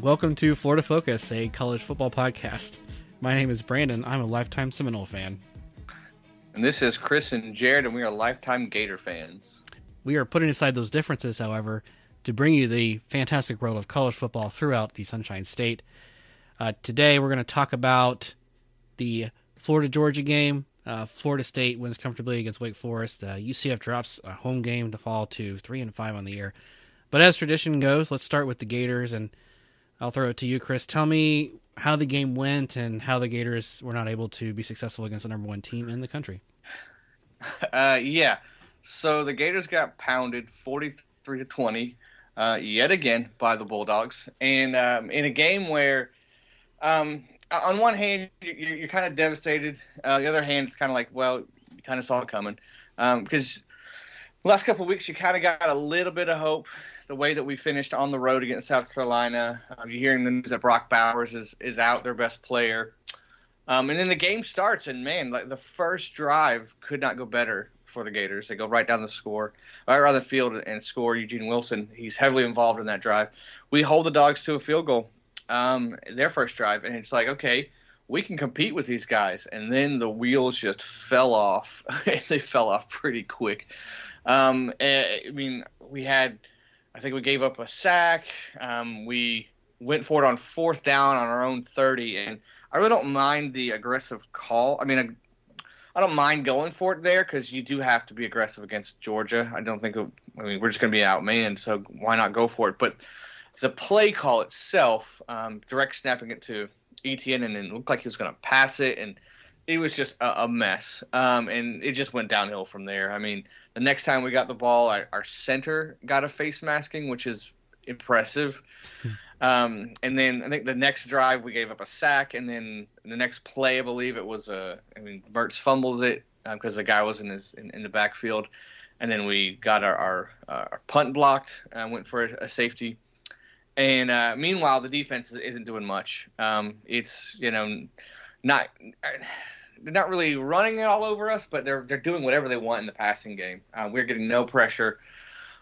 Welcome to Florida Focus, a college football podcast. My name is Brandon. I'm a lifetime Seminole fan. And this is Chris and Jared, and we are lifetime Gator fans. We are putting aside those differences, however, to bring you the fantastic world of college football throughout the Sunshine State. Today, we're going to talk about the Florida-Georgia game. Florida State wins comfortably against Wake Forest. UCF drops a home game to fall to 3-5 on the year. But as tradition goes, let's start with the Gators, and I'll throw it to you, Chris. Tell me how the game went and how the Gators were not able to be successful against the number one team in the country. So the Gators got pounded 43-20 yet again by the Bulldogs. And in a game where, on one hand, you're kind of devastated. The other hand, it's kind of like, well, you kind of saw it coming. Because the last couple of weeks, you kind of got a little bit of hope. The way that we finished on the road against South Carolina, you're hearing the news that Brock Bowers is out, their best player. And then the game starts, and man, like the first drive could not go better for the Gators. They go right down the field and score. Eugene Wilson, he's heavily involved in that drive. We hold the Dogs to a field goal, their first drive, and it's like, okay, we can compete with these guys. And then the wheels just fell off. They fell off pretty quick. I think we gave up a sack. We went for it on fourth down on our own 30, and I really don't mind the aggressive call. I mean, I don't mind going for it there because you do have to be aggressive against Georgia. We're just going to be outmanned, so why not go for it? But the play call itself, direct snapping it to Etienne, and it looked like he was going to pass it, and it was just a mess. And it just went downhill from there. I mean, the next time we got the ball, our center got a face masking, which is impressive. And then I think the next drive we gave up a sack, and then the next play, I believe it was Mertz fumbles it because the guy was in the backfield, and then we got our punt blocked, went for a safety. And meanwhile, the defense isn't doing much. It's they're not really running it all over us, but they're doing whatever they want in the passing game. We're getting no pressure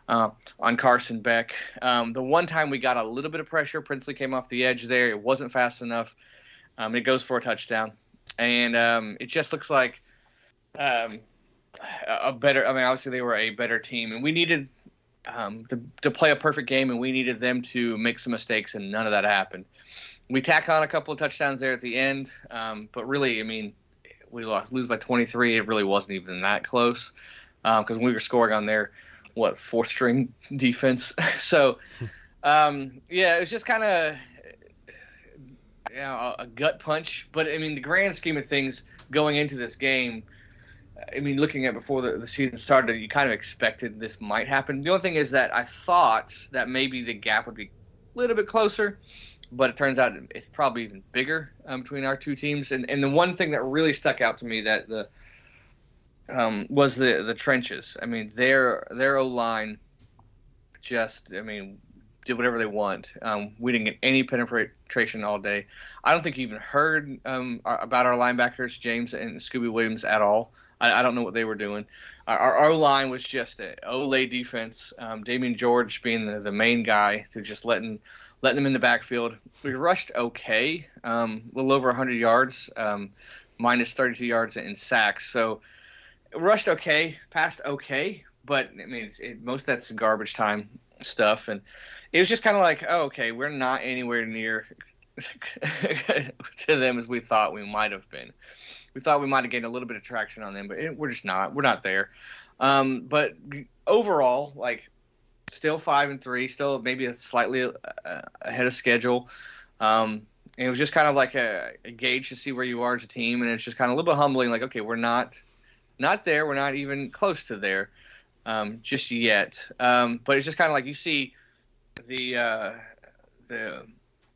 on Carson Beck. The one time we got a little bit of pressure, Princely came off the edge there. It wasn't fast enough. It goes for a touchdown. And it just looks like a better – I mean, obviously they were a better team. And we needed to play a perfect game, and we needed them to make some mistakes, and none of that happened. We tack on a couple of touchdowns there at the end. But really, I mean, we lose by 23. It really wasn't even that close because we were scoring on their – fourth string defense. So, it was just kind of, a gut punch. But I mean, the grand scheme of things going into this game, I mean, looking at before the season started, you kind of expected this might happen. The only thing is that I thought that maybe the gap would be a little bit closer, but it turns out it's probably even bigger between our two teams. And the one thing that really stuck out to me that was the trenches. I mean, their O-line just, did whatever they want. We didn't get any penetration all day. I don't think you even heard about our linebackers, James and Scooby Williams, at all. I don't know what they were doing. Our O-line was just an Olay defense. Damian George being the main guy to just letting them in the backfield. We rushed okay, a little over 100 yards, minus 32 yards in sacks. So, rushed okay, passed okay, but I mean, most of that's garbage time stuff, and it was just kind of like, oh, okay, we're not anywhere near to them as we thought we might have been. We thought we might have gained a little bit of traction on them, but we're just not. We're not there. But overall, still 5-3, still maybe a slightly ahead of schedule. And it was just kind of like a gauge to see where you are as a team, and it's just kind of a little bit humbling. Like, okay, we're not there. We're not even close to there just yet. But it's just kind of like you see the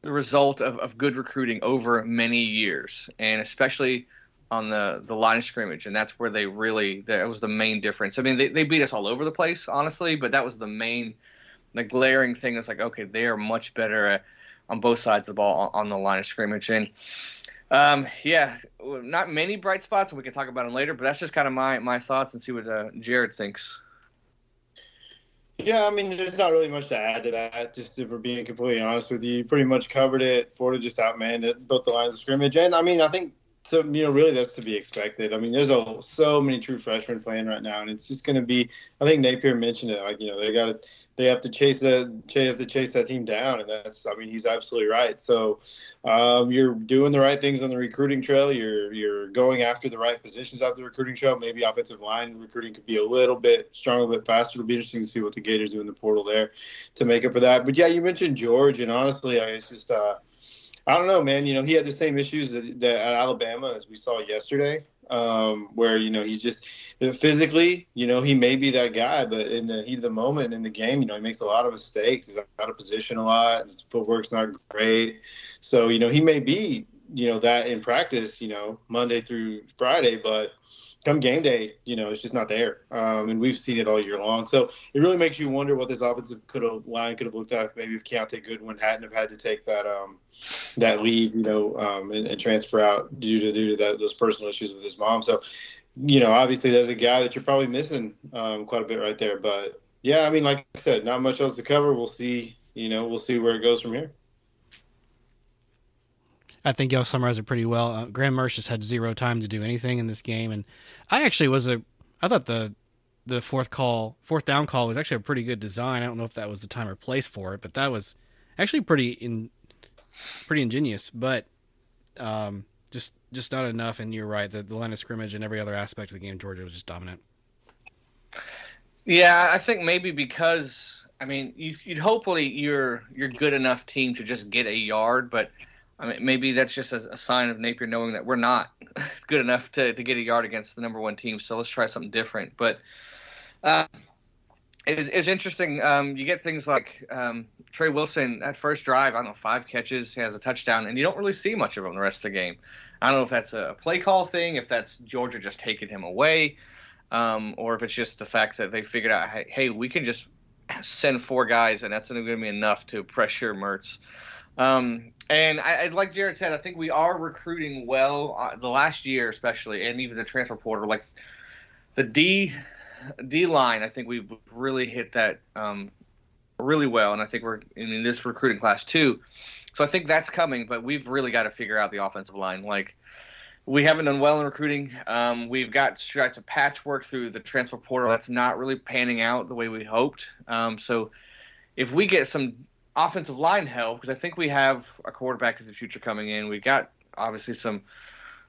result of good recruiting over many years, and especially on the line of scrimmage. And that's where that was the main difference. I mean, they beat us all over the place, honestly, but that was the glaring thing. It's like, okay, they are much better on both sides of the ball on the line of scrimmage. And not many bright spots, and we can talk about them later, but that's just kind of my thoughts and see what Jared thinks. Yeah, I mean, there's not really much to add to that. Just if we're being completely honest with you, you pretty much covered it. Florida just outmanned it, both the lines of scrimmage, and I mean, I think really that's to be expected. I mean, there's so many true freshmen playing right now, and it's just going to be. I think Napier mentioned it. Like, they have to chase that team down, and that's. I mean, he's absolutely right. So, you're doing the right things on the recruiting trail. You're going after the right positions out the recruiting trail. Maybe offensive line recruiting could be a little bit stronger, a bit faster. It'll be interesting to see what the Gators do in the portal there to make up for that. But yeah, you mentioned George, and honestly, it's just. I don't know, man. He had the same issues that at Alabama as we saw yesterday, where he's just physically, he may be that guy, but in the heat of the moment in the game, he makes a lot of mistakes. He's out of position a lot. His footwork's not great, so he may be that in practice, Monday through Friday, but come game day, it's just not there. And we've seen it all year long. So it really makes you wonder what this offensive line could have looked like maybe if Keontae Goodwin hadn't have had to take that leave, and transfer out due to those personal issues with his mom. So, obviously there's a guy that you're probably missing quite a bit right there. But, yeah, I mean, like I said, not much else to cover. We'll see, we'll see where it goes from here. I think y'all summarized it pretty well. Graham Mersch has had zero time to do anything in this game, and I thought the fourth down call was actually a pretty good design. I don't know if that was the time or place for it, but that was actually pretty ingenious. But just not enough. And you're right, the line of scrimmage and every other aspect of the game, Georgia was just dominant. Yeah, I think maybe because you'd hopefully you're good enough team to just get a yard, but. I mean, maybe that's just a sign of Napier knowing that we're not good enough to get a yard against the number one team. So let's try something different. But it's interesting. You get things like Trey Wilson, that first drive, I don't know, 5 catches, he has a touchdown, and you don't really see much of him the rest of the game. I don't know if that's a play call thing, if that's Georgia just taking him away, or if it's just the fact that they figured out, hey, we can just send 4 guys, and that's going to be enough to pressure Mertz. And I like Jared said, I think we are recruiting well the last year, especially, and even the transfer portal. Like the D line, I think we've really hit that really well, and I think we're in this recruiting class too. So I think that's coming, but we've really got to figure out the offensive line. Like we haven't done well in recruiting. We've got to patchwork through the transfer portal. That's not really panning out the way we hoped. So if we get some offensive line help, because I think we have a quarterback of the future coming in. We've got obviously some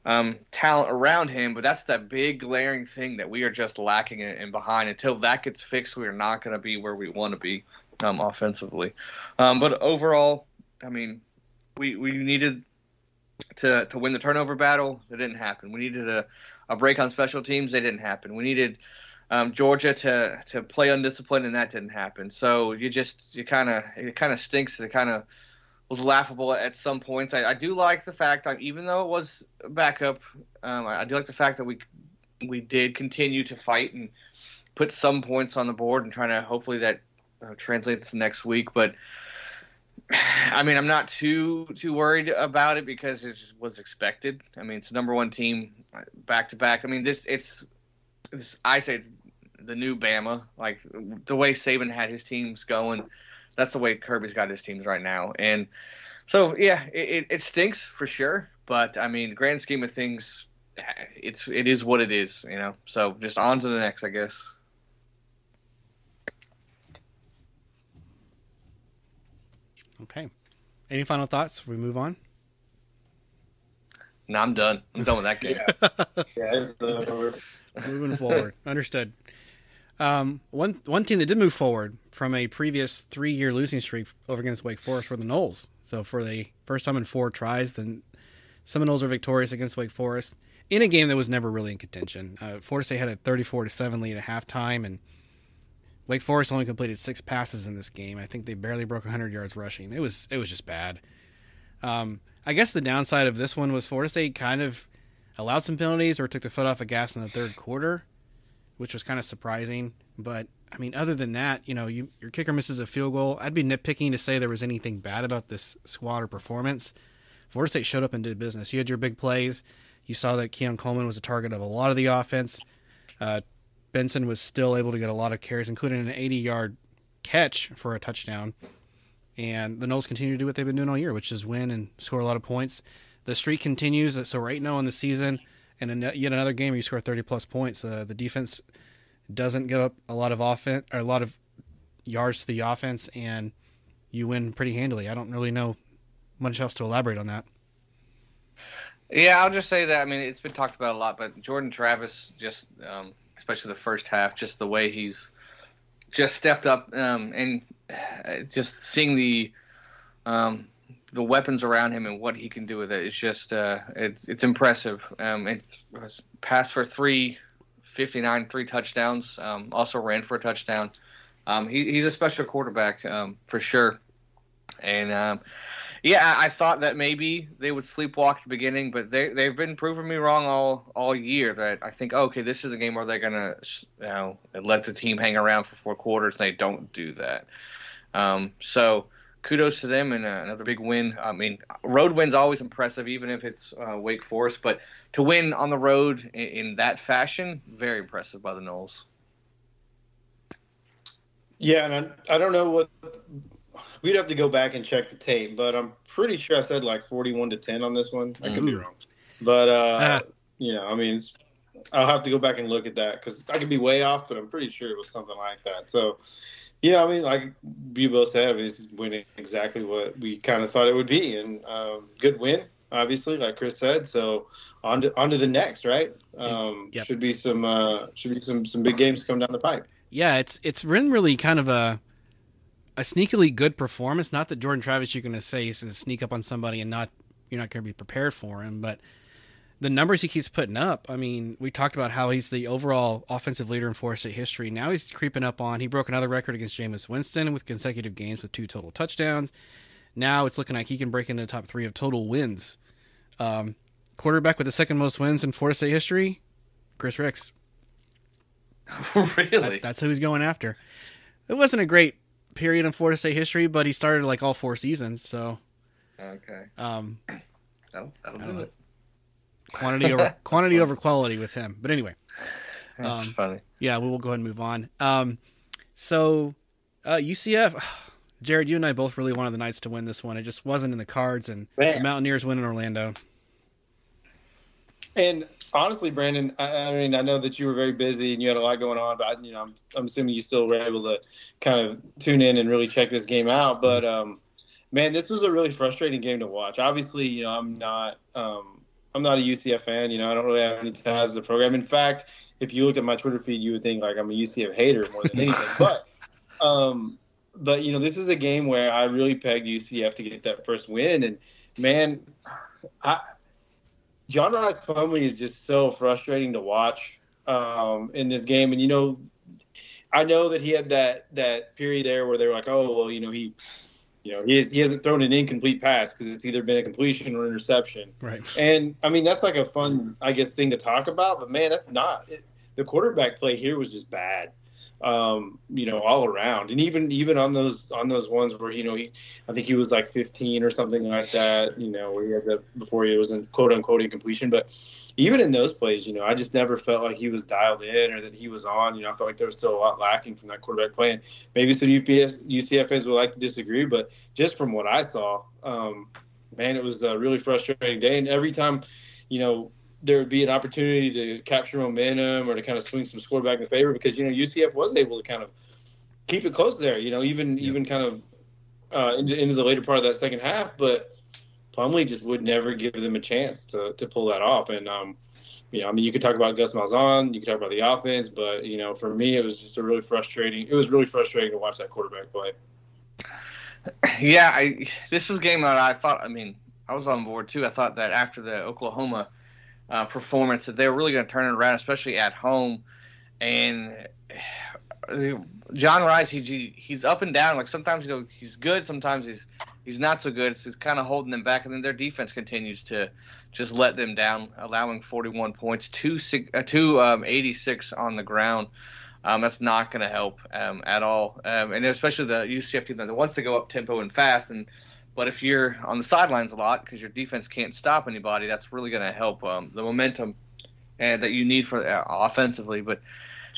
talent around him, but that's that big glaring thing that we are just lacking and behind. Until that gets fixed, we are not going to be where we want to be offensively. But overall, I mean, we needed to win the turnover battle. That didn't happen. We needed a break on special teams. They didn't happen. We needed Georgia to play undisciplined, and that didn't happen. So it kind of stinks. It kind of was laughable at some points. I do like the fact that even though it was backup, I do like the fact that we did continue to fight and put some points on the board and trying to hopefully that translates next week. But I mean, I'm not too worried about it because it just was expected. I mean, it's the number one team back to back. I mean, I say it's the new Bama. Like the way Saban had his teams going, that's the way Kirby's got his teams right now. And so, yeah, it stinks for sure. But I mean, grand scheme of things, it is what it is, So just on to the next, I guess. Okay. Any final thoughts before we move on? No, I'm done. I'm done with that game. Moving forward. Understood. One team that did move forward from a previous 3-year losing streak over against Wake Forest were the Noles. So for the first time in 4 tries, the Seminoles are victorious against Wake Forest in a game that was never really in contention. Florida State had a 34-7 lead at halftime, and Wake Forest only completed 6 passes in this game. I think they barely broke 100 yards rushing. It was just bad. I guess the downside of this one was Florida State kind of allowed some penalties or took the foot off the gas in the third quarter, which was kind of surprising. But, I mean, other than that, your kicker misses a field goal. I'd be nitpicking to say there was anything bad about this squad or performance. Florida State showed up and did business. You had your big plays. You saw that Keon Coleman was a target of a lot of the offense. Benson was still able to get a lot of carries, including an 80-yard catch for a touchdown. And the Noles continue to do what they've been doing all year, which is win and score a lot of points. The streak continues, so right now in the season, and yet another game where you score 30-plus points, the defense doesn't give up a lot of offense or a lot of yards to the offense, and you win pretty handily. I don't really know much else to elaborate on that. Yeah, I'll just say that, I mean, it's been talked about a lot, but Jordan Travis, just especially the first half, just the way he's just stepped up and just seeing the weapons around him and what he can do with it, it's just it's impressive. It's passed for 359, 3 touchdowns, also ran for a touchdown. He's a special quarterback for sure. And yeah, I thought that maybe they would sleepwalk at the beginning, but they've been proving me wrong all year. That I think, okay, this is a game where they're gonna let the team hang around for 4 quarters, and they don't do that. So kudos to them, and another big win. I mean, road win's always impressive, even if it's Wake Forest, but to win on the road in that fashion, very impressive by the Noles. Yeah, and I don't know what. We'd have to go back and check the tape, but I'm pretty sure I said like 41-10 on this one. I could be wrong, but I mean, I'll have to go back and look at that because I could be way off, but I'm pretty sure it was something like that. So, I mean, like you both said, he's winning exactly what we kind of thought it would be, and good win, obviously, like Chris said. So on to the next, right? Yep. Should be some big games come down the pipe. Yeah, it's been really kind of a sneakily good performance. Not that Jordan Travis, you're going to say he's going to sneak up on somebody and you're not going to be prepared for him, but the numbers he keeps putting up. I mean, we talked about how he's the overall offensive leader in Florida State history. Now he's creeping up on. He broke another record against Jameis Winston with consecutive games with 2 total touchdowns. Now it's looking like he can break into the top 3 of total wins. Quarterback with the second most wins in Florida State history, Chris Ricks. Really? That's who he's going after. It wasn't a great period in Florida State history, but he started like all 4 seasons, so okay. That'll do it. Quantity over quality with him. But anyway, that's funny. Yeah, we'll go ahead and move on. So UCF, Jared, you and I both really wanted the Knights to win this one. It just wasn't in the cards, and the Mountaineers win in Orlando. And honestly, Brandon, I mean, I know that you were very busy and you had a lot going on, but I'm assuming you still were able to kind of tune in and really check this game out. But man, this was a really frustrating game to watch. Obviously, I'm not a UCF fan. I don't really have any ties to the program. In fact, if you looked at my Twitter feed, you would think like I'm a UCF hater more than anything. But this is a game where I really pegged UCF to get that first win, and man, John Rice Plumlee is just so frustrating to watch in this game. And, I know that he had that period there where they were like, oh, well, he hasn't thrown an incomplete pass because it's either been a completion or interception. Right. And, I mean, that's like a fun, I guess, thing to talk about. But, man, that's not it. The quarterback play here was just bad. All around, and even on those ones where I think he was like 15 or something like that. Where he had before he was in quote unquote incompletion. But even in those plays, I just never felt like he was dialed in or that he was on. I felt like there was still a lot lacking from that quarterback play. And maybe some UCF fans would like to disagree, but just from what I saw, man, it was a really frustrating day. And every time, there would be an opportunity to capture momentum or to kind of swing some score back in favor because, UCF was able to kind of keep it close there, even kind of into the later part of that second half. But Plumlee just would never give them a chance to pull that off. And, you could talk about Gus Malzahn, you could talk about the offense, but, for me, it was just really frustrating to watch that quarterback play. Yeah, this is a game that I thought, I was on board too. I thought that after the Oklahoma performance that they were really going to turn it around, especially at home. And John Rice, he's up and down. Like sometimes he's good, sometimes he's not so good. He's kind of holding them back, and then their defense continues to just let them down, allowing 41 points, 286 on the ground. That's not going to help at all, and especially the UCF team that wants to go up tempo and fast. But if you're on the sidelines a lot because your defense can't stop anybody, that's really going to help the momentum that you need for offensively. But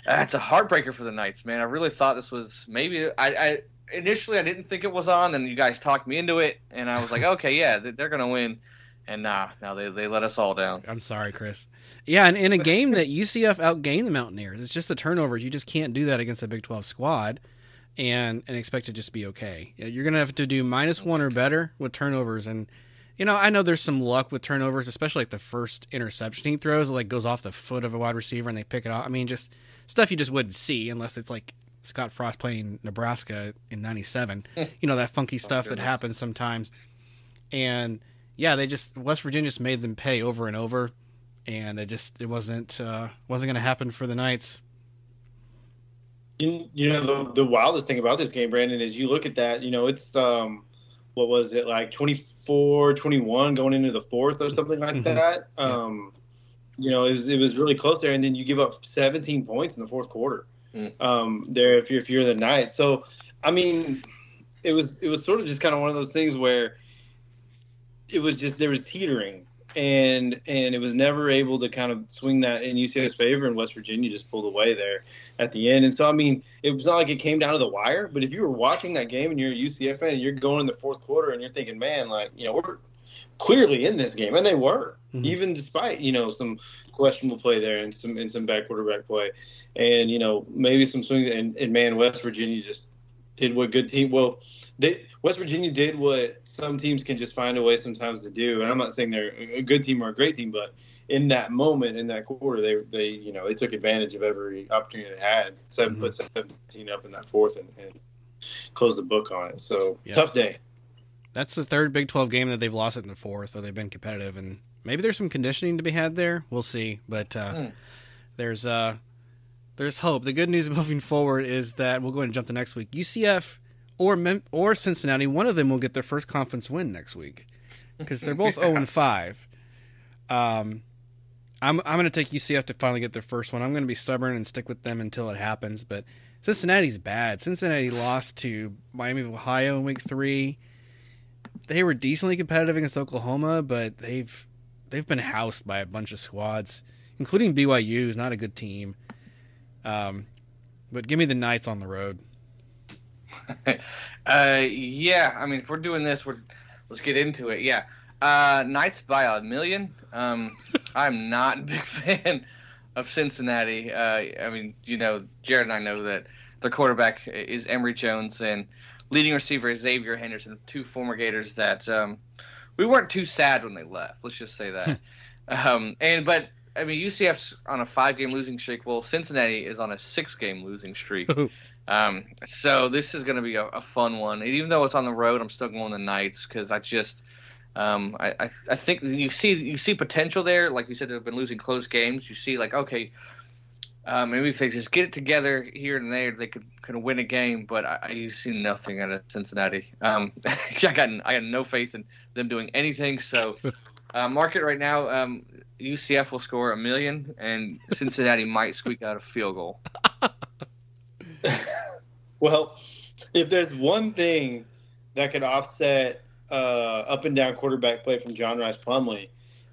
That's a heartbreaker for the Knights, man. I really thought this was maybe. I initially I didn't think it was on, and you guys talked me into it, and I was like, okay, yeah, they're gonna win. And now they let us all down. I'm sorry, Chris. Yeah, and in a game that UCF outgained the Mountaineers, it's just the turnovers. You just can't do that against a Big 12 squad and expect to just be okay. You're going to have to do -1 or better with turnovers. And, I know there's some luck with turnovers, especially like the first interception he throws, like goes off the foot of a wide receiver and they pick it off. I mean, just stuff you just wouldn't see unless it's like Scott Frost playing Nebraska in 97. That funky stuff that happens sometimes. And yeah, West Virginia just made them pay over and over, and it wasn't going to happen for the Knights. The wildest thing about this game, Brandon, is you look at that. It's what was it, like 24-21 going into the fourth or something like that. It was really close there, and then you give up 17 points in the fourth quarter. There, if you're the Knights, so I mean, it was sort of just kind of one of those things where it was just there was teetering, and it was never able to kind of swing that in UCF's favor, and West Virginia just pulled away there at the end. And so, I mean, it was not like it came down to the wire, but if you were watching that game and you're a UCF fan and you're going in the fourth quarter and you're thinking, man, like, we're clearly in this game, and they were, even despite, some questionable play there and some bad quarterback play, and, maybe some swings, and man, West Virginia just did what good team, West Virginia did what some teams can just find a way sometimes to do. And I'm not saying they're a good team or a great team, but in that moment, in that quarter, they took advantage of every opportunity they had. Put 17 up in that fourth and closed the book on it. So tough day. That's the third Big 12 game that they've lost it in the fourth, or they've been competitive, and maybe there's some conditioning to be had there. We'll see, but there's hope. The good news moving forward is that we'll go ahead and jump to next week. UCF or Cincinnati, one of them will get their first conference win next week because they're both 0-5. I'm going to take UCF to finally get their first one. I'm going to be stubborn and stick with them until it happens. But Cincinnati's bad. Cincinnati lost to Miami of Ohio in week 3. They were decently competitive against Oklahoma, but they've been housed by a bunch of squads, including BYU, who's not a good team. But give me the Knights on the road. Yeah, I mean, if we're doing this, let's get into it. Yeah, Knights by 1 million. I'm not a big fan of Cincinnati. I mean, Jared and I know that their quarterback is Emory Jones and leading receiver is Xavier Henderson, 2 former Gators that we weren't too sad when they left. Let's just say that. But I mean, UCF's on a 5-game losing streak. Well, Cincinnati is on a 6-game losing streak. So this is going to be a fun one. And even though it's on the road, I'm still going the Knights because I just I think you see potential there. Like you said, they've been losing close games. You see, like, okay, maybe if they just get it together here and there, they could win a game. But I see nothing out of Cincinnati. I got no faith in them doing anything. So market right now, UCF will score 1 million, and Cincinnati might squeak out a field goal. Well, if there's one thing that could offset up and down quarterback play from John Rice Plumlee,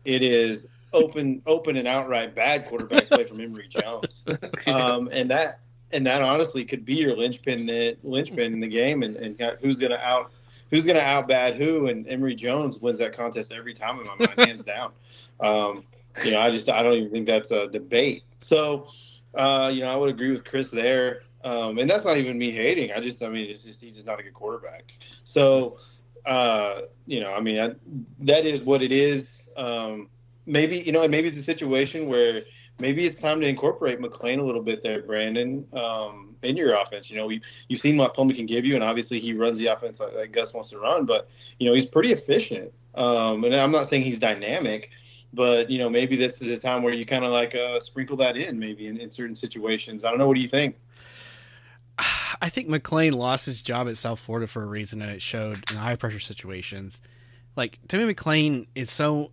it is open and outright bad quarterback play from Emory Jones. And that honestly could be your linchpin in the game, and who's going to out bad who, and Emory Jones wins that contest every time in my mind, hands down. I don't even think that's a debate. So I would agree with Chris there. And that's not even me hating. It's just he's just not a good quarterback. So, that is what it is. Maybe it's a situation where maybe it's time to incorporate McClain a little bit there, Brandon, in your offense. You've seen what Plumlee can give you, and obviously he runs the offense like Gus wants to run, but, he's pretty efficient. And I'm not saying he's dynamic, but, maybe this is a time where you kind of sprinkle that in maybe in certain situations. I don't know. What do you think? I think McClain lost his job at South Florida for a reason, and it showed in high-pressure situations. Like, Timmy McClain is so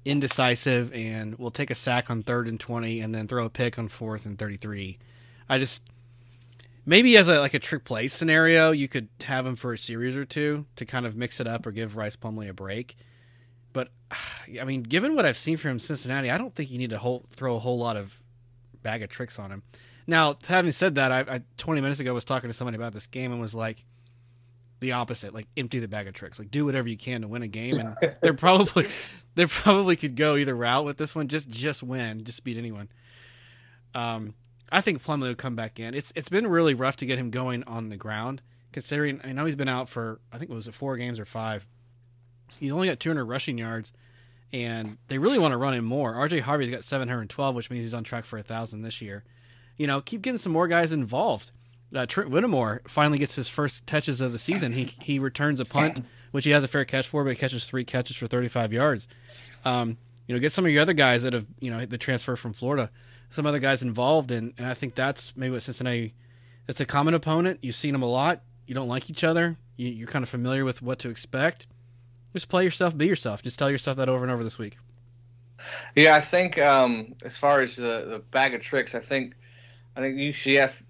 indecisive and will take a sack on 3rd and 20 and then throw a pick on 4th and 33. Maybe as a trick play scenario, you could have him for a series or two to kind of mix it up or give Rice Plumlee a break. But, I mean, given what I've seen from Cincinnati, I don't think you need to throw a whole lot of bag of tricks on him. Now, having said that, I 20 minutes ago was talking to somebody about this game and was like, the opposite, like empty the bag of tricks, like do whatever you can to win a game, and they probably could go either route with this one, just win, just beat anyone. I think Plumlee will come back in. It's been really rough to get him going on the ground, considering I know he's been out for, I think it was 4 games or 5. He's only got 200 rushing yards, and they really want to run him more. RJ Harvey's got 712, which means he's on track for 1,000 this year. Keep getting some more guys involved. Trent Whittemore finally gets his first touches of the season. He returns a punt, which he has a fair catch for, but he catches 3 catches for 35 yards. Get some of your other guys that have, the transfer from Florida, some other guys involved, and I think that's maybe what Cincinnati, it's a common opponent. You've seen them a lot. You don't like each other. You're kind of familiar with what to expect. Just play yourself, be yourself. Just tell yourself that over and over this week. Yeah, I think as far as the bag of tricks, I think UCF,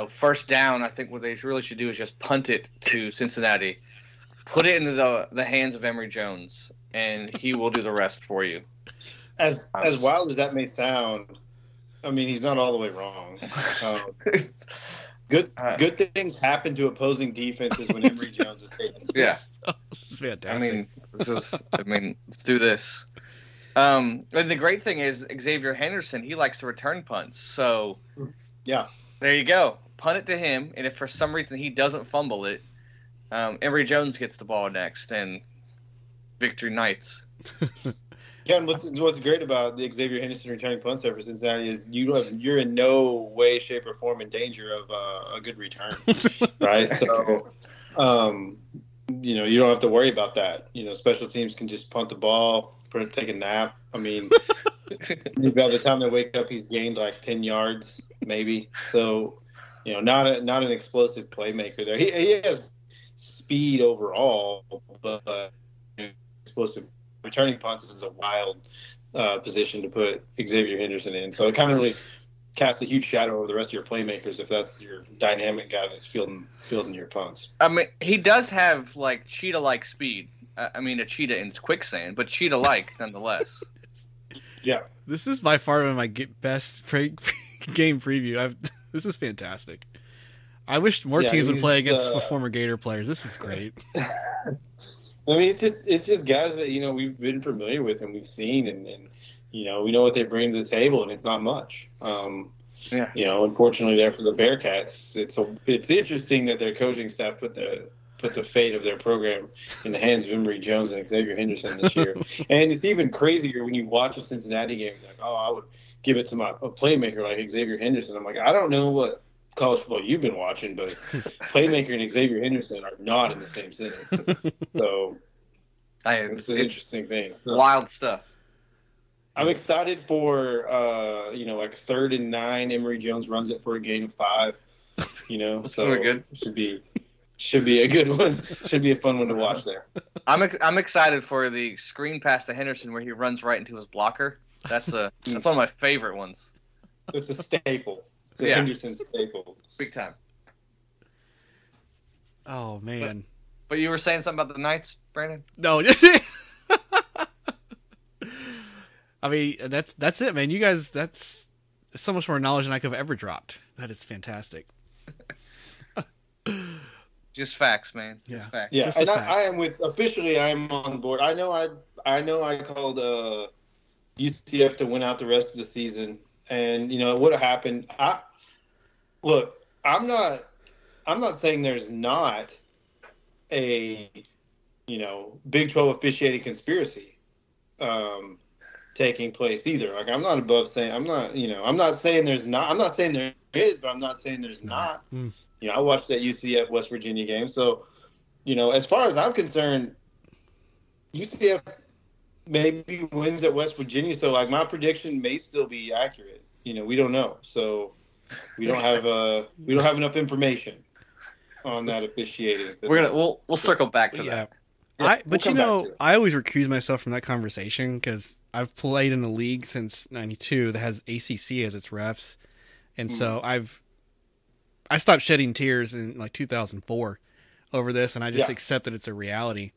first down, I think what they really should do is just punt it to Cincinnati, put it into the hands of Emory Jones, and he will do the rest for you. As wild as that may sound, I mean, he's not all the way wrong. Good things happen to opposing defenses when Emory Jones is taken. Yeah, this is fantastic. Let's do this. And the great thing is Xavier Henderson, he likes to return punts. So, yeah, there you go. Punt it to him, and if for some reason he doesn't fumble it, Emory Jones gets the ball next, and victory Knights. Yeah, and what's great about the Xavier Henderson returning punts for Cincinnati is you're in no way, shape, or form in danger of a good return, right? So, you don't have to worry about that. Special teams can just punt the ball, take a nap. I mean, by the time they wake up, he's gained like 10 yards, maybe. So, not an explosive playmaker there. He has speed overall, but explosive returning punts is a wild position to put Xavier Henderson in. So it kind of really casts a huge shadow over the rest of your playmakers if that's your dynamic guy that's fielding your punts. I mean, he does have like cheetah-like speed. A cheetah in quicksand, but cheetah-like nonetheless. Yeah. This is by far my best game preview. This is fantastic. I wish more teams would play against former Gator players. This is great. I mean, it's just guys that we've been familiar with and we've seen, and we know what they bring to the table, and it's not much. Unfortunately, there for the Bearcats, it's interesting that their coaching staff put the fate of their program in the hands of Emory Jones and Xavier Henderson this year. And it's even crazier when you watch a Cincinnati game. Like, I would give it to a playmaker like Xavier Henderson. I'm like, I don't know what college football you've been watching, but playmaker and Xavier Henderson are not in the same sentence. So it's an interesting thing. Wild stuff. I'm excited for like 3rd and 9. Emory Jones runs it for a gain of 5. So good. Should be a good one. Should be a fun one to watch there. I'm excited for the screen pass to Henderson where he runs right into his blocker. That's one of my favorite ones. It's a staple. It's a Henderson staple. Big time. Oh man. But you were saying something about the Knights, Brandon? No. I mean, that's it, man. You guys, that's so much more knowledge than I could have ever dropped. That is fantastic. Just facts, man. Just facts. Yeah, and I am officially on board. I know I called UCF to win out the rest of the season, and it would have happened. I'm not saying there's not a Big 12 officiating conspiracy taking place either. Like, I'm not above saying I'm not saying there's not. I'm not saying there is, but I'm not saying there's not. I watched that UCF West Virginia game. So, as far as I'm concerned, UCF maybe wins at West Virginia. So, like, my prediction may still be accurate. We don't know. So, we don't have enough information on that officiating. We'll circle back to that. I always recuse myself from that conversation because I've played in the league since '92 that has ACC as its refs, and so I stopped shedding tears in like 2004 over this, and I just accepted it's a reality.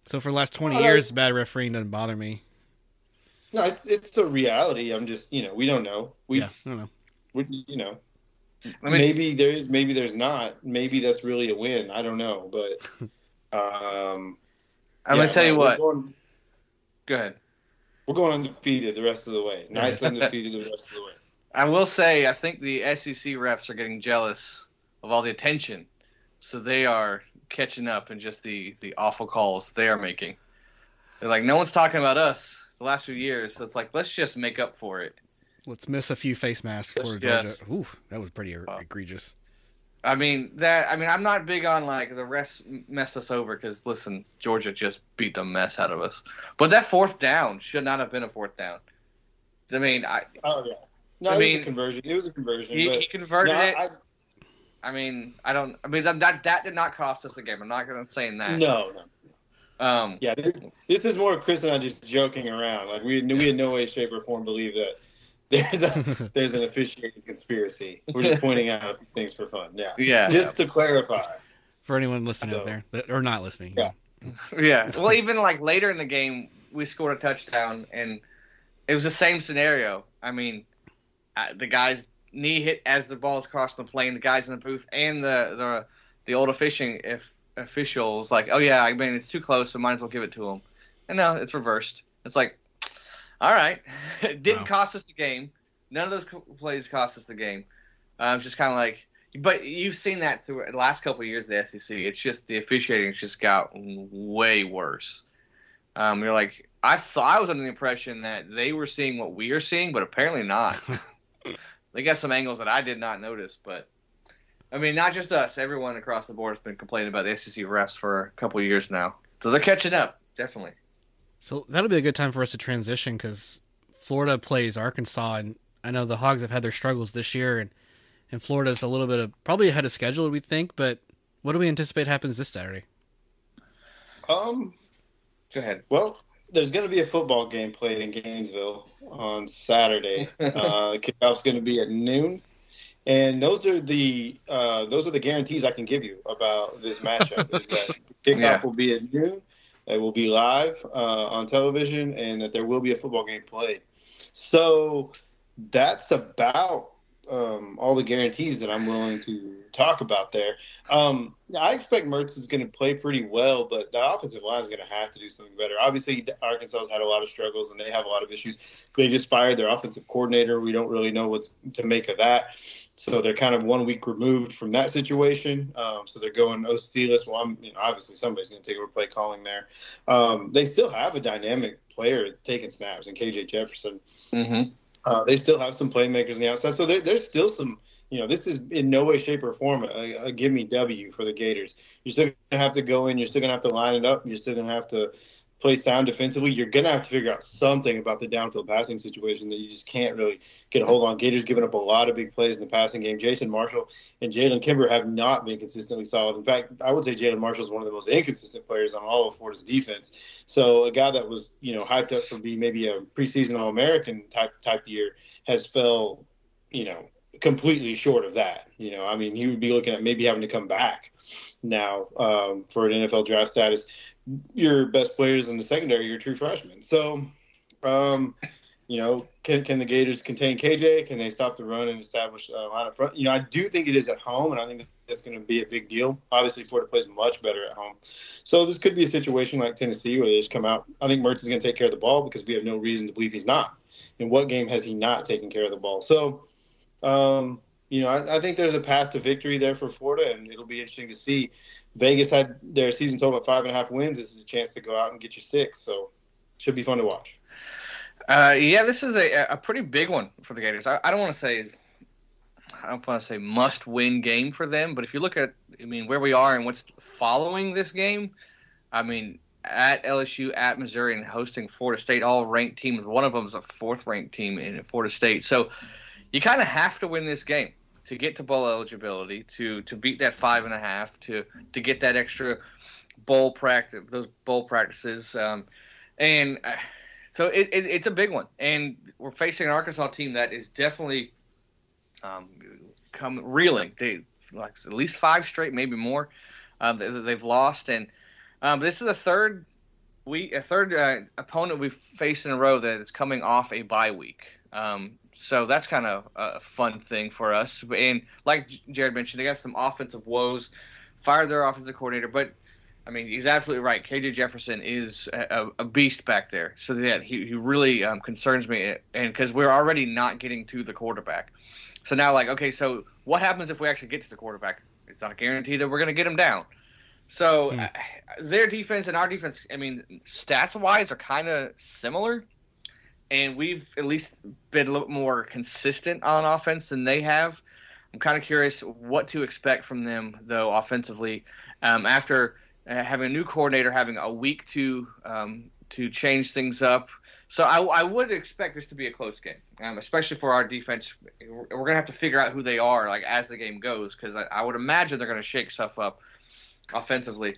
So for the last 20 years, bad refereeing doesn't bother me. No, it's a reality. I'm just, we don't know. I don't know. You know, I mean, maybe there is, maybe there's not. Maybe that's really a win. I don't know, but I'm gonna tell you what. Go ahead. We're going undefeated the rest of the way. Knights Nice. undefeated the rest of the way. I will say, I think the SEC refs are getting jealous of all the attention, so they are catching up in just the awful calls they are making. They're like, no one's talking about us the last few years, so it's like, let's just make up for it. Let's miss a few face masks for Yes. Georgia. Ooh, that was pretty egregious. I mean, I'm not big on, like, the refs messed us over because, listen, Georgia just beat the mess out of us. But that fourth down should not have been a fourth down. I mean, Oh, yeah. No, it was a conversion. It was a conversion. He converted it. That did not cost us the game. I'm not going to say that. No. Yeah, this is more Chris and I just joking around. Like we in no way, shape, or form believe that there's an officiating conspiracy. We're just pointing out a few things for fun. Yeah. Just to clarify. For anyone listening out there or not listening. Yeah. Yeah. Well, even like later in the game, we scored a touchdown, and it was the same scenario. I mean, the guy's knee hit as the ball's crossing the plane. The guys in the booth and the old official was like, oh yeah, I mean, it's too close, so might as well give it to him. And no, it's reversed. It's like, all right, it didn't cost us the game. None of those plays cost us the game. Just kind of like, but you've seen that through the last couple of years of the SEC. It's just the officiating just got way worse. You're like, I was under the impression that they were seeing what we are seeing, but apparently not. They got some angles that I did not notice, but I mean, not just us. Everyone across the board has been complaining about the SEC refs for a couple of years now. So they're catching up, definitely. So that'll be a good time for us to transition because Florida plays Arkansas, and I know the Hogs have had their struggles this year, and Florida's a little bit of probably ahead of schedule, we think. But what do we anticipate happens this Saturday? Go ahead. Well, there's going to be a football game played in Gainesville on Saturday. Kickoff's going to be at noon. And those are the guarantees I can give you about this matchup. Is that kickoff will be at noon, it will be live on television, and that there will be a football game played. So that's about all the guarantees that I'm willing to talk about there. I expect Mertz is going to play pretty well, but that offensive line is going to have to do something better. Obviously, Arkansas has had a lot of struggles, and they have a lot of issues. They just fired their offensive coordinator. We don't really know what to make of that. So they're kind of 1 week removed from that situation. So they're going OC-less. Well, obviously somebody's going to take over play calling there. They still have a dynamic player taking snaps in KJ Jefferson. Mm-hmm. They still have some playmakers on the outside. So there's still some, this is in no way, shape, or form a give me W for the Gators. You're still going to have to go in. You're still going to have to line it up. You're still going to have to play sound defensively. You're going to have to figure out something about the downfield passing situation that you just can't really get a hold on. Gators giving up a lot of big plays in the passing game. Jason Marshall and Jalen Kimber have not been consistently solid. In fact, I would say Jalen Marshall is one of the most inconsistent players on all of Florida's defense. So a guy that was, hyped up for being maybe a preseason All-American type year has fell, completely short of that. He would be looking at maybe having to come back now for an NFL draft status. Your best players in the secondary, your true freshmen. So, can the Gators contain KJ? Can they stop the run and establish a line up front? I do think it is at home, and I think that's going to be a big deal. Obviously, Florida plays much better at home. So this could be a situation like Tennessee where they just come out. I think Mertz is going to take care of the ball because we have no reason to believe he's not. In what game has he not taken care of the ball? So, I think there's a path to victory there for Florida, and it'll be interesting to see. Vegas had their season total at 5.5 wins. This is a chance to go out and get your 6, so it should be fun to watch. This is a pretty big one for the Gators. I don't want to say must-win game for them, but if you look at, where we are and what's following this game, at LSU, at Missouri, and hosting Florida State, all ranked teams. One of them is a 4th-ranked team in Florida State. So you kind of have to win this game to get to bowl eligibility, to beat that 5.5, to get that extra bowl practice, those bowl practices, so it's a big one, and we're facing an Arkansas team that is definitely come reeling. They like at least 5 straight, maybe more. They've lost, and this is a third opponent we've faced in a row that is coming off a bye week. So that's kind of a fun thing for us. And like Jared mentioned, they got some offensive woes, fired their offensive coordinator, but I mean, he's absolutely right. KJ Jefferson is a beast back there. So that he really concerns me, and because we're already not getting to the quarterback. So now, like, okay, so what happens if we actually get to the quarterback? It's not a guarantee that we're going to get him down. So their defense and our defense, I mean, stats-wise are kind of similar, and we've at least been a little more consistent on offense than they have. I'm kind of curious what to expect from them, though, offensively, after having a new coordinator, having a week to change things up. So I would expect this to be a close game, especially for our defense. We're going to have to figure out who they are like as the game goes, because I would imagine they're going to shake stuff up offensively.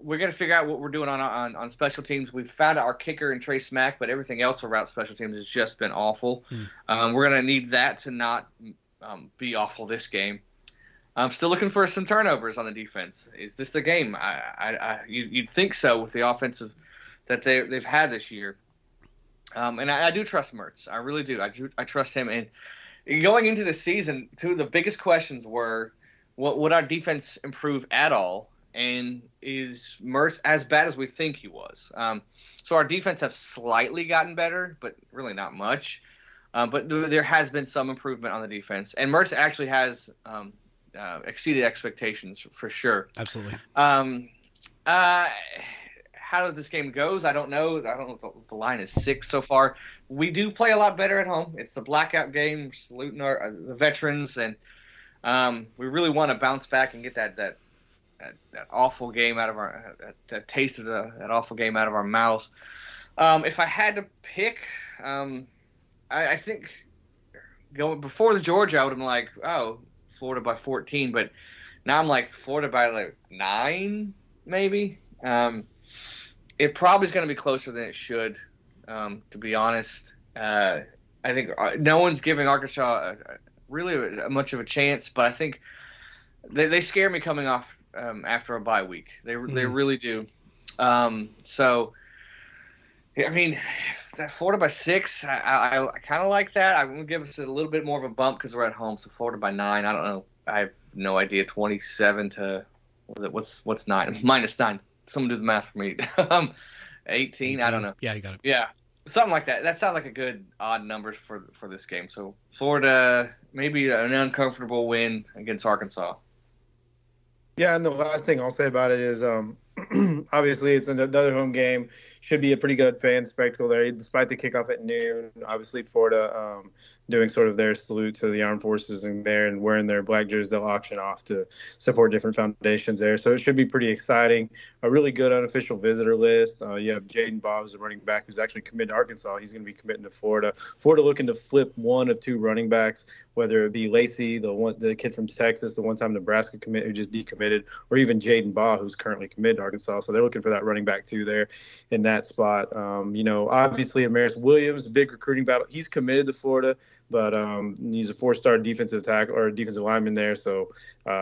We're going to figure out what we're doing on special teams. We've found out our kicker and Trey Smack, but everything else around special teams has just been awful. We're going to need that to not be awful this game. I'm still looking for some turnovers on the defense. Is this the game? You'd think so with the offensive that they've had this year. And I do trust Mertz. I really do. I trust him. And going into the season, two of the biggest questions were, would our defense improve at all? And is Mertz as bad as we think he was? So our defense have slightly gotten better, but really not much. But there has been some improvement on the defense. And Mertz actually has exceeded expectations for sure. Absolutely. How this game goes, I don't know. I don't know if the line is 6 so far. We do play a lot better at home. It's the blackout game. We're saluting the veterans, and we really want to bounce back and get that awful game out of our that taste of that awful game out of our mouths. If I had to pick, I think going before the Georgia, I would have been like, oh, Florida by 14, but now I'm like Florida by like 9, maybe. It probably is going to be closer than it should, to be honest. I think no one's giving Arkansas really much of a chance, but I think they scare me coming off after a bye week. They really do. So, I mean, that Florida by 6, I kind of like that. I'm going to give us a little bit more of a bump because we're at home. So Florida by 9, I don't know. I have no idea. 27 to what's 9? -9. Someone do the math for me. 18, I don't know. Yeah, you got it. Yeah, something like that. That sounds like a good odd number for this game. So Florida, maybe an uncomfortable win against Arkansas. Yeah, and the last thing I'll say about it is obviously it's another home game. Should be a pretty good fan spectacle there, despite the kickoff at noon. Obviously, Florida doing sort of their salute to the armed forces in there and wearing their black jerseys they'll auction off to support different foundations there. So it should be pretty exciting. A really good unofficial visitor list. You have Jaden Baugh, who's a running back who's actually committed to Arkansas. He's going to be committing to Florida. Florida looking to flip one of 2 running backs, whether it be Lacey, the kid from Texas, the one-time Nebraska commit who just decommitted, or even Jaden Baugh, who's currently committed to Arkansas. So they're looking for that running back too there in that spot. Obviously Amaris Williams, big recruiting battle. He's committed to Florida, but he's a 4-star defensive tackle or defensive lineman there. So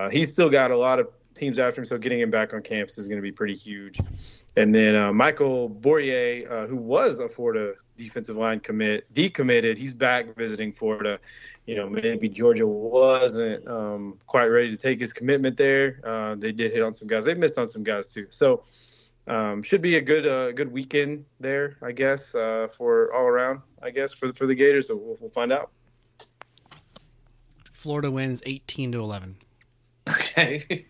he's still got a lot of teams after him. So getting him back on campus is going to be pretty huge. And then Michael Bourrier, who was a Florida defensive line decommitted. He's back visiting Florida. Maybe Georgia wasn't quite ready to take his commitment there. They did hit on some guys. They missed on some guys too. So should be a good weekend there, I guess, for all around, I guess, for the Gators. So we'll find out. Florida wins 18-11. Okay.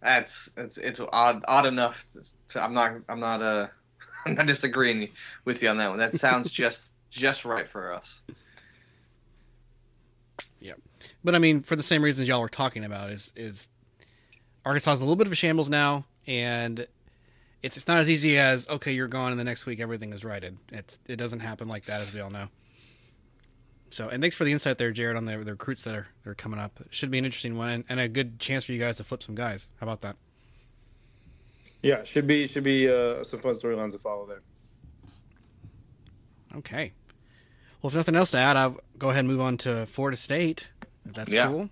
It's odd enough to I'm not disagreeing with you on that one. That sounds just right for us. Yeah, but I mean, for the same reasons y'all were talking about, is Arkansas is a little bit of a shambles now, and it's not as easy as, okay, you're gone and the next week everything is righted. It doesn't happen like that, as we all know. So, and thanks for the insight there, Jared, on the recruits that are coming up. It should be an interesting one and a good chance for you guys to flip some guys. How about that? Yeah, should be some fun storylines to follow there. Okay. Well, if nothing else to add, I'll go ahead and move on to Florida State. That's cool.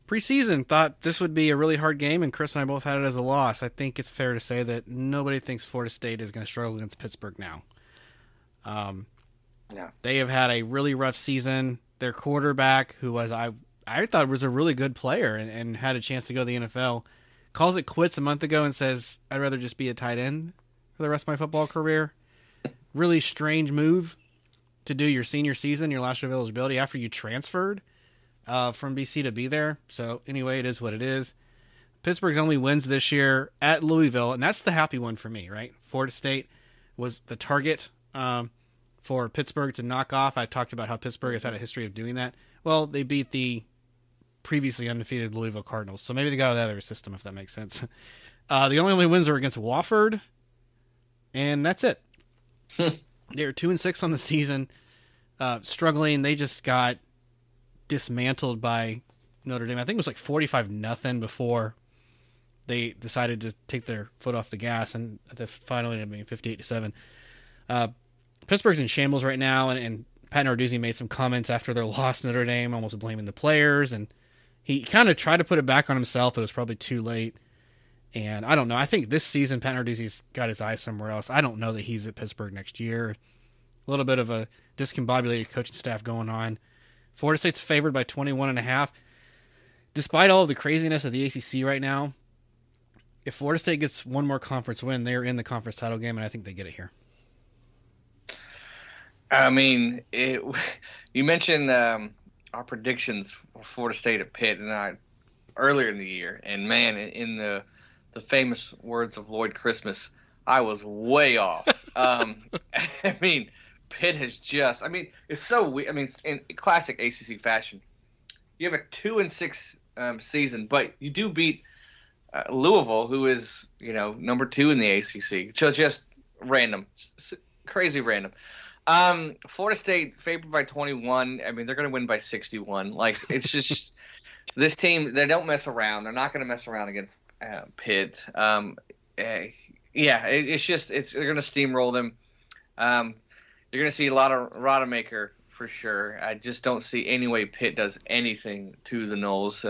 Preseason, thought this would be a really hard game, and Chris and I both had it as a loss. I think it's fair to say that nobody thinks Florida State is going to struggle against Pittsburgh now. They have had a really rough season. Their quarterback, who was I thought was a really good player and had a chance to go to the NFL, calls it quits a month ago and says, I'd rather just be a tight end for the rest of my football career. Really strange move to do your senior season, your last year of eligibility, after you transferred from BC to be there. So anyway, it is what it is. Pittsburgh's only wins this year at Louisville, and that's the happy one for me, right? Florida State was the target for Pittsburgh to knock off. I talked about how Pittsburgh has had a history of doing that. Well, they beat the previously undefeated Louisville Cardinals, so maybe they got it out of their system, if that makes sense. The only wins are against Wofford, and that's it. They're 2-6 on the season, struggling. They just got dismantled by Notre Dame. I think it was like 45-0 before they decided to take their foot off the gas, and finally ended up being 58-7. Pittsburgh's in shambles right now, and Pat Narduzzi made some comments after their loss to Notre Dame, almost blaming the players, and he kind of tried to put it back on himself, but it was probably too late. And I don't know. I think this season Pat Narduzzi's got his eyes somewhere else. I don't know that he's at Pittsburgh next year. A little bit of a discombobulated coaching staff going on. Florida State's favored by 21.5. Despite all of the craziness of the ACC right now, if Florida State gets one more conference win, they're in the conference title game, and I think they get it here. I mean, you mentioned our predictions for Florida State at Pitt earlier in the year, and man, in the famous words of Lloyd Christmas, I was way off. I mean, Pitt has just, it's so weird. I mean, in classic ACC fashion, you have a 2-6 season, but you do beat Louisville, who is, number 2 in the ACC. So just random, crazy random. Florida State favored by 21. I mean, they're going to win by 61. Like, it's just this team, they don't mess around. They're not going to mess around against Pitt. It's just they're going to steamroll them. You're going to see a lot of Rodemaker for sure. I just don't see any way Pitt does anything to the Noles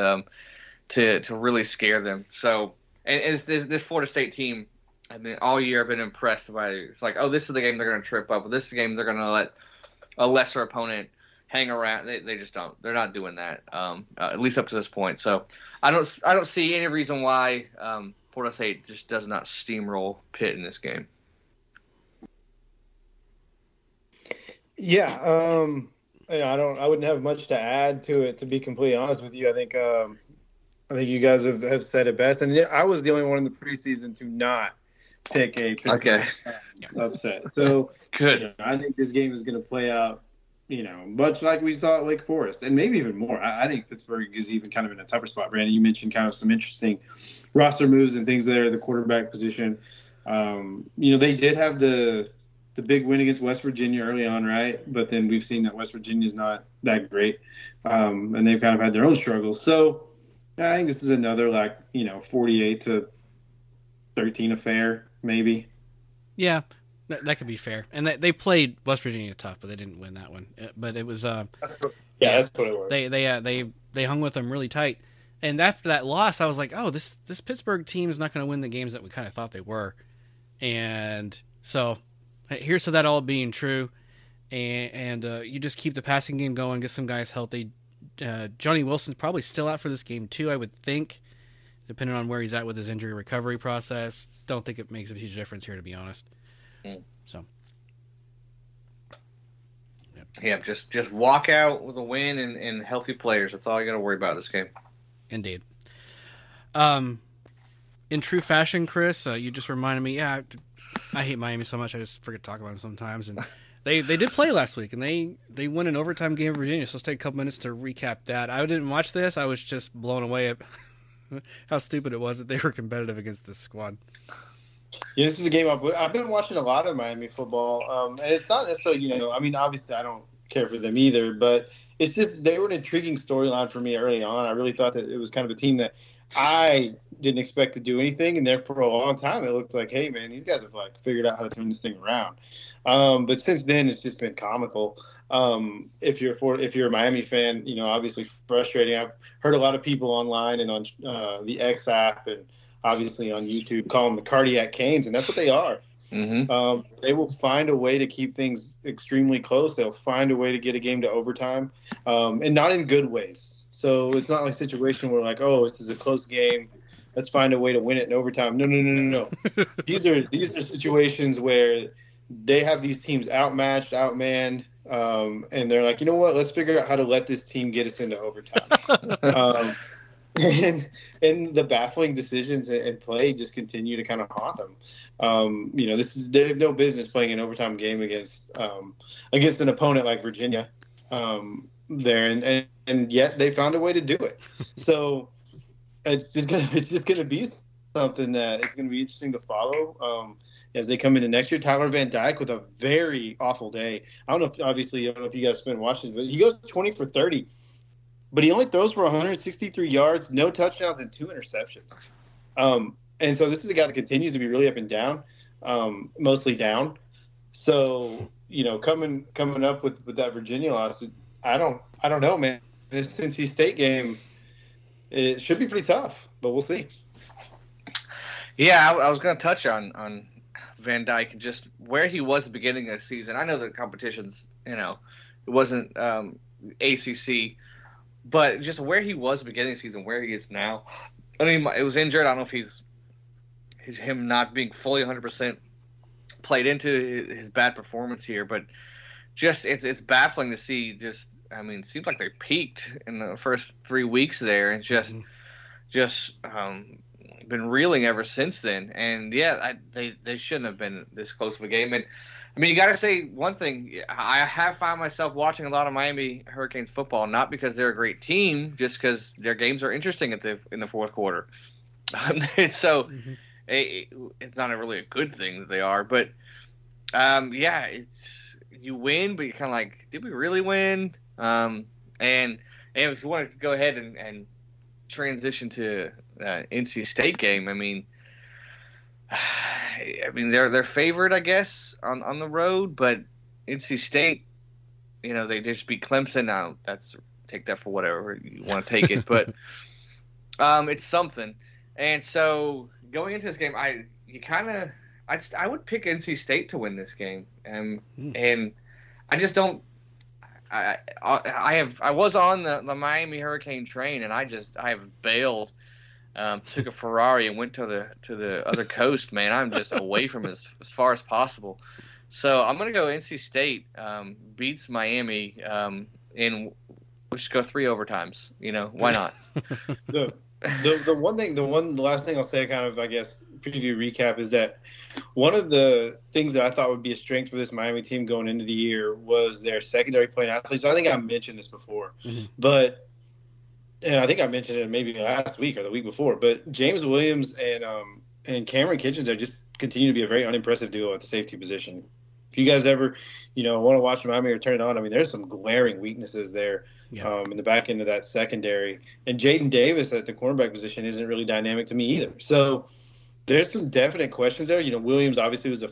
to really scare them. So, and this Florida State team, I mean, all year I've been impressed by it. It's like, oh, this is the game they're going to trip up. This is the game they're going to let a lesser opponent hang around. They just don't. They're not doing that, at least up to this point. So I don't see any reason why Florida State just does not steamroll Pitt in this game. Yeah, I wouldn't have much to add to it, to be completely honest with you. I think you guys have said it best, and I was the only one in the preseason to not pick a upset. So good. I think this game is going to play out, much like we saw at Wake Forest, and maybe even more. I think Pittsburgh is even kind of in a tougher spot. Brandon, you mentioned kind of some interesting roster moves and things there, the quarterback position. They did have the big win against West Virginia early on, right? But then we've seen that West Virginia is not that great, and they've kind of had their own struggles. So I think this is another 48-13 affair, maybe. Yeah, that could be fair. And they played West Virginia tough, but they didn't win that one. But it was that's what it was. They hung with them really tight. And after that loss, I was like, oh, this Pittsburgh team is not going to win the games that we kind of thought they were. And so here's to that all being true. And you just keep the passing game going, get some guys healthy. Johnny Wilson's probably still out for this game too, I would think, depending on where he's at with his injury recovery process. Don't think it makes a huge difference here, to be honest. So, yeah, just walk out with a win and healthy players. That's all you got to worry about this game. Indeed. In true fashion, Chris, you just reminded me. Yeah, I hate Miami so much I just forget to talk about them sometimes. And they did play last week, and they won an overtime game of Virginia. So let's take a couple minutes to recap that. I didn't watch this. I was just blown away at how stupid it was that they were competitive against this squad. Yeah, this is a game I've been watching a lot of Miami football, and it's not necessarily, obviously I don't care for them either, but it's just they were an intriguing storyline for me early on. I really thought that it was kind of a team that I didn't expect to do anything, and there for a long time it looked like, hey man, these guys have figured out how to turn this thing around. But since then it's just been comical. If you're a Miami fan, obviously frustrating. I've heard a lot of people online and on the X app and obviously on YouTube call them the cardiac Canes, and that's what they are. They will find a way to keep things extremely close. They'll find a way to get a game to overtime, and not in good ways. So it's not like a situation where like, oh, this is a close game. Let's find a way to win it in overtime. No. These are situations where they have these teams outmatched, outmanned, and they're like, you know what? Let's figure out how to let this team get us into overtime. And the baffling decisions and play just continue to kind of haunt them. They have no business playing an overtime game against an opponent like Virginia there, and yet they found a way to do it. So it's just gonna be something that it's gonna be interesting to follow as they come into next year. Tyler Van Dyke with a very awful day. I don't know if you guys been watching, but he goes 20 for 30. But he only throws for 163 yards, no touchdowns, and 2 interceptions. And so this is a guy that continues to be really up and down, mostly down. So, coming up with that Virginia loss, I don't know, man. This NC State game, it should be pretty tough, but we'll see. Yeah, I was going to touch on Van Dyke and just where he was at the beginning of the season. I know the competition's, it wasn't ACC. But just where he was beginning of the season, where he is now. I mean, it was injured. I don't know if he's him not being fully 100% played into his bad performance here, but just it's baffling to see. Just it seems like they peaked in the first 3 weeks there, and just been reeling ever since then. And yeah, they shouldn't have been this close of a game. And you got to say one thing. I have found myself watching a lot of Miami Hurricanes football, not because they're a great team, just because their games are interesting in the fourth quarter. So it's not really a good thing that they are. But, it's you win, but you're kind of like, did we really win? And if you want to go ahead and transition to NC State game, they're favored, I guess, on the road, but NC State, they just beat Clemson. Now take that for whatever you want to take it, but it's something. And so going into this game, I would pick NC State to win this game, and I just don't. I was on the Miami Hurricane train, and I have bailed. Took a Ferrari and went to the other coast, man. I'm just away from as far as possible. So I'm going to go NC State beats Miami, and we'll just go 3 overtimes. Why not? The last thing I'll say, kind of, I guess, preview recap, is that one of the things that I thought would be a strength for this Miami team going into the year was their secondary playing athletes. I think I mentioned this before, and I think I mentioned it maybe last week or the week before, but James Williams and Cameron Kitchens just continue to be a very unimpressive duo at the safety position. If you guys ever, want to watch Miami or turn it on, there's some glaring weaknesses there in the back end of that secondary. And Jaden Davis at the cornerback position isn't really dynamic to me either. So there's some definite questions there. Williams obviously was a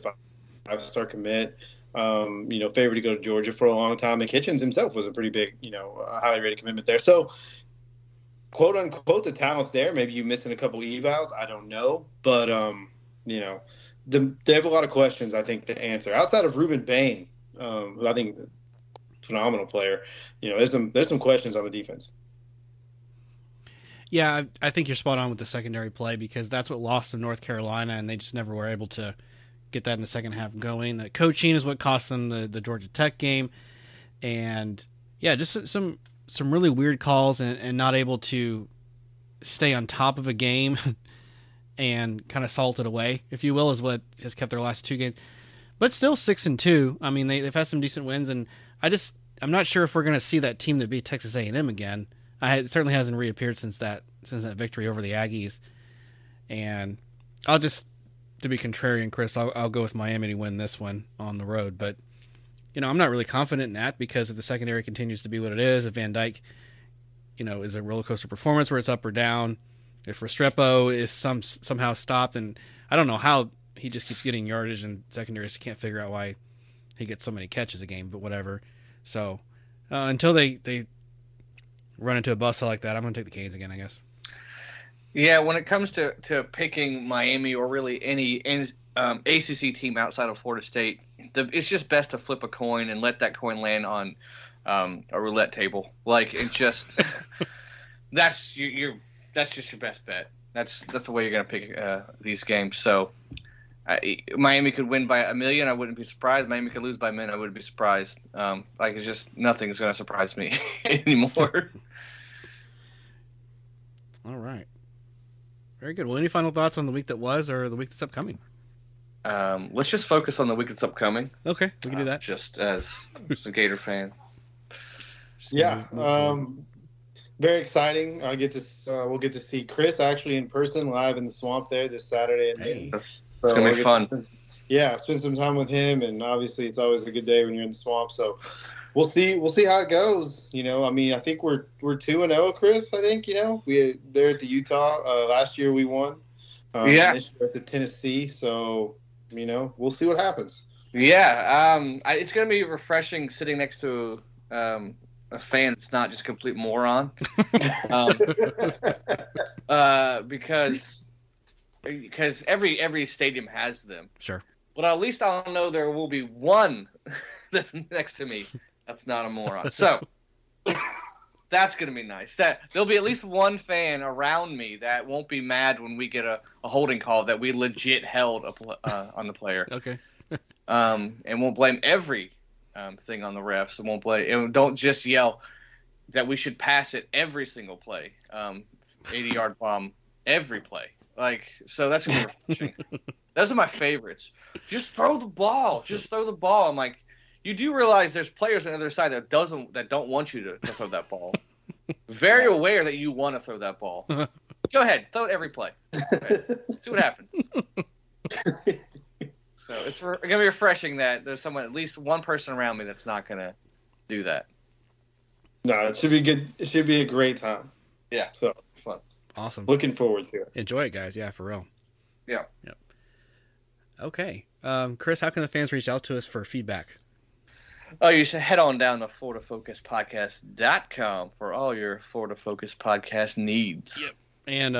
5-star commit, favored to go to Georgia for a long time. And Kitchens himself was a pretty big, highly rated commitment there. So, quote unquote, the talent's there. Maybe you missing a couple evals. I don't know, but they have a lot of questions, I think, to answer outside of Ruben Bain, who I think is a phenomenal player. There's some questions on the defense. Yeah, I think you're spot on with the secondary play, because that's what lost them North Carolina, and they just never were able to get that in the second half going. The coaching is what cost them the Georgia Tech game, and yeah, just some really weird calls and not able to stay on top of a game and kind of salt it away, if you will, is what has kept their last 2 games. But still 6-2. They've had some decent wins, and I'm not sure if we're going to see that team that beat Texas A&M again. It certainly hasn't reappeared since that victory over the Aggies. And I'll just, to be contrarian, Chris, I'll go with Miami to win this one on the road. But I'm not really confident in that, because if the secondary continues to be what it is, if Van Dyke, is a roller coaster performance where it's up or down, if Restrepo is somehow stopped, and I don't know how he just keeps getting yardage, and secondaries can't figure out why he gets so many catches a game, but whatever. So until they run into a buzzsaw like that, I'm going to take the Canes again, I guess. Yeah, when it comes to picking Miami or really any ACC team outside of Florida State, it's just best to flip a coin and let that coin land on a roulette table. Like it just that's just your best bet. That's the way you're gonna pick these games. So Miami could win by 1 million. I wouldn't be surprised. Miami could lose by 1 million. I wouldn't be surprised. Like it's just nothing's gonna surprise me anymore. All right. Very good. Well, any final thoughts on the week that was or the week that's upcoming? Let's just focus on the week that's upcoming. Okay, we can do that. Just as a Gator fan. Yeah, very exciting. We'll get to see Chris actually in person live in the swamp there this Saturday at noon. It's gonna be fun. Spend some time with him, and obviously it's always a good day when you're in the swamp. So we'll see how it goes. I mean, I think we're 2-0, Chris. I think we there at the Utah last year we won. This year at the Tennessee. So we'll see what happens. Yeah, it's gonna be refreshing sitting next to a fan that's not just a complete moron. Because every stadium has them. Sure. But at least I'll know there will be one that's next to me that's not a moron. So that's going to be nice. That there'll be at least one fan around me that won't be mad when we get a holding call that we legit held on the player. Okay. And won't blame every thing on the refs. Won't blame. And don't just yell that we should pass it every single play. 80-yard bomb every play. So that's gonna be refreshing. Those are my favorites. Just throw the ball. Just throw the ball. I'm like, you do realize there's players on the other side that don't want you to throw that ball. Very aware that you want to throw that ball. Go ahead, throw it every play. See what happens. So it's going to be refreshing that there's at least one person around me that's not going to do that. No, it should be good. It should be a great time. Yeah. So fun. Awesome. Looking forward to it. Enjoy it, guys. Yeah, for real. Yeah. Yep. Okay. Chris, how can the fans reach out to us for feedback? Oh, you should head on down to FloridaFocusPodcast.com for all your Florida Focus podcast needs. Yep. And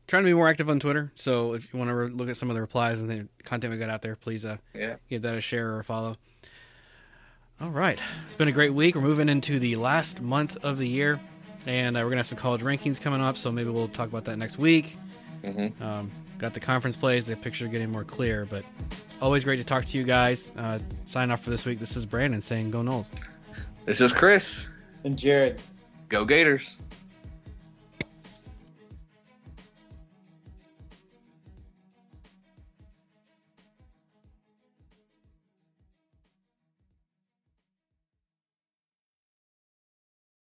trying to be more active on Twitter, so if you want to look at some of the replies and the content we got out there, please give that a share or a follow. All right. It's been a great week. We're moving into the last month of the year, and we're going to have some college rankings coming up, so maybe we'll talk about that next week. Mm-hmm. Got the conference plays. The picture getting more clear, but always great to talk to you guys. Sign off for this week. This is Brandon saying go Noles. This is Chris. And Jared. Go Gators.